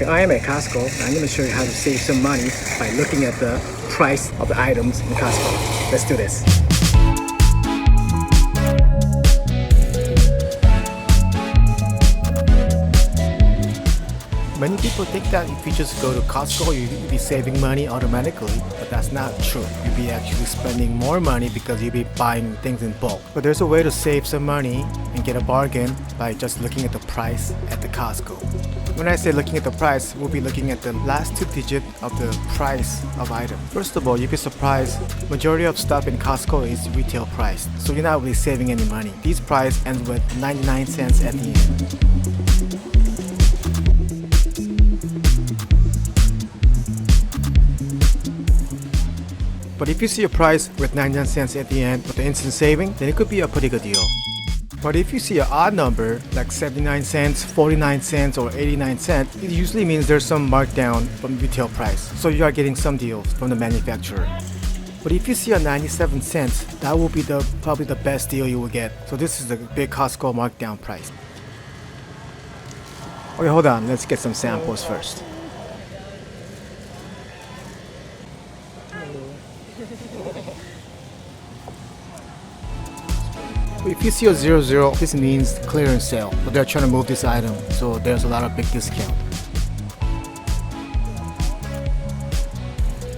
Okay, I am at Costco. I'm going to show you how to save some money by looking at the price of the items in Costco. Let's do this. Many people think that if you just go to Costco, you'll be saving money automatically, but that's not true. You'll be actually spending more money because you'll be buying things in bulk. But there's a way to save some money and get a bargain by just looking at the price at the Costco. When I say looking at the price, we'll be looking at the last two digits of the price of item. First of all, you'll be surprised, majority of stuff in Costco is retail price, so you're not really saving any money. These price ends with 99 cents at the end. But if you see a price with 99 cents at the end with the instant saving, then it could be a pretty good deal. But if you see an odd number like 79 cents, 49 cents, or 89 cents, it usually means there's some markdown from retail price. So you are getting some deals from the manufacturer. But if you see a 97 cents, that will be probably the best deal you will get. So this is the big Costco markdown price. Okay, hold on. Let's get some samples first. If you see a 00, this means clearance sale, but they're trying to move this item, so there's a lot of big discount.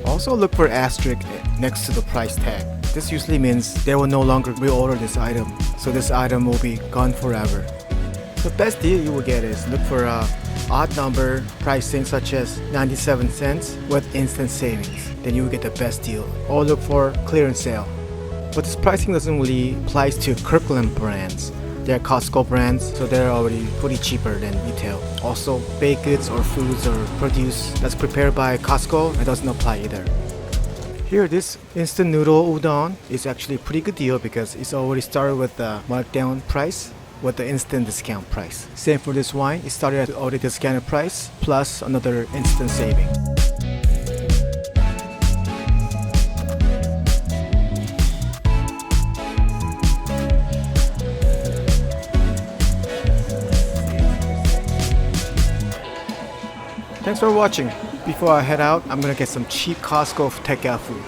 Also look for asterisk next to the price tag. This usually means they will no longer reorder this item, so this item will be gone forever. The best deal you will get is look for a odd number pricing such as 97 cents with instant savings. Then you will get the best deal. Or look for clearance sale. But this pricing doesn't really apply to Kirkland brands. They're Costco brands, so they're already pretty cheaper than retail. Also, baked goods or foods or produce that's prepared by Costco, it doesn't apply either. Here, this instant noodle udon is actually a pretty good deal because it's already started with the markdown price with the instant discount price. Same for this wine, it started at the already discounted price plus another instant saving. Thanks for watching. Before I head out, I'm gonna get some cheap Costco takeout food.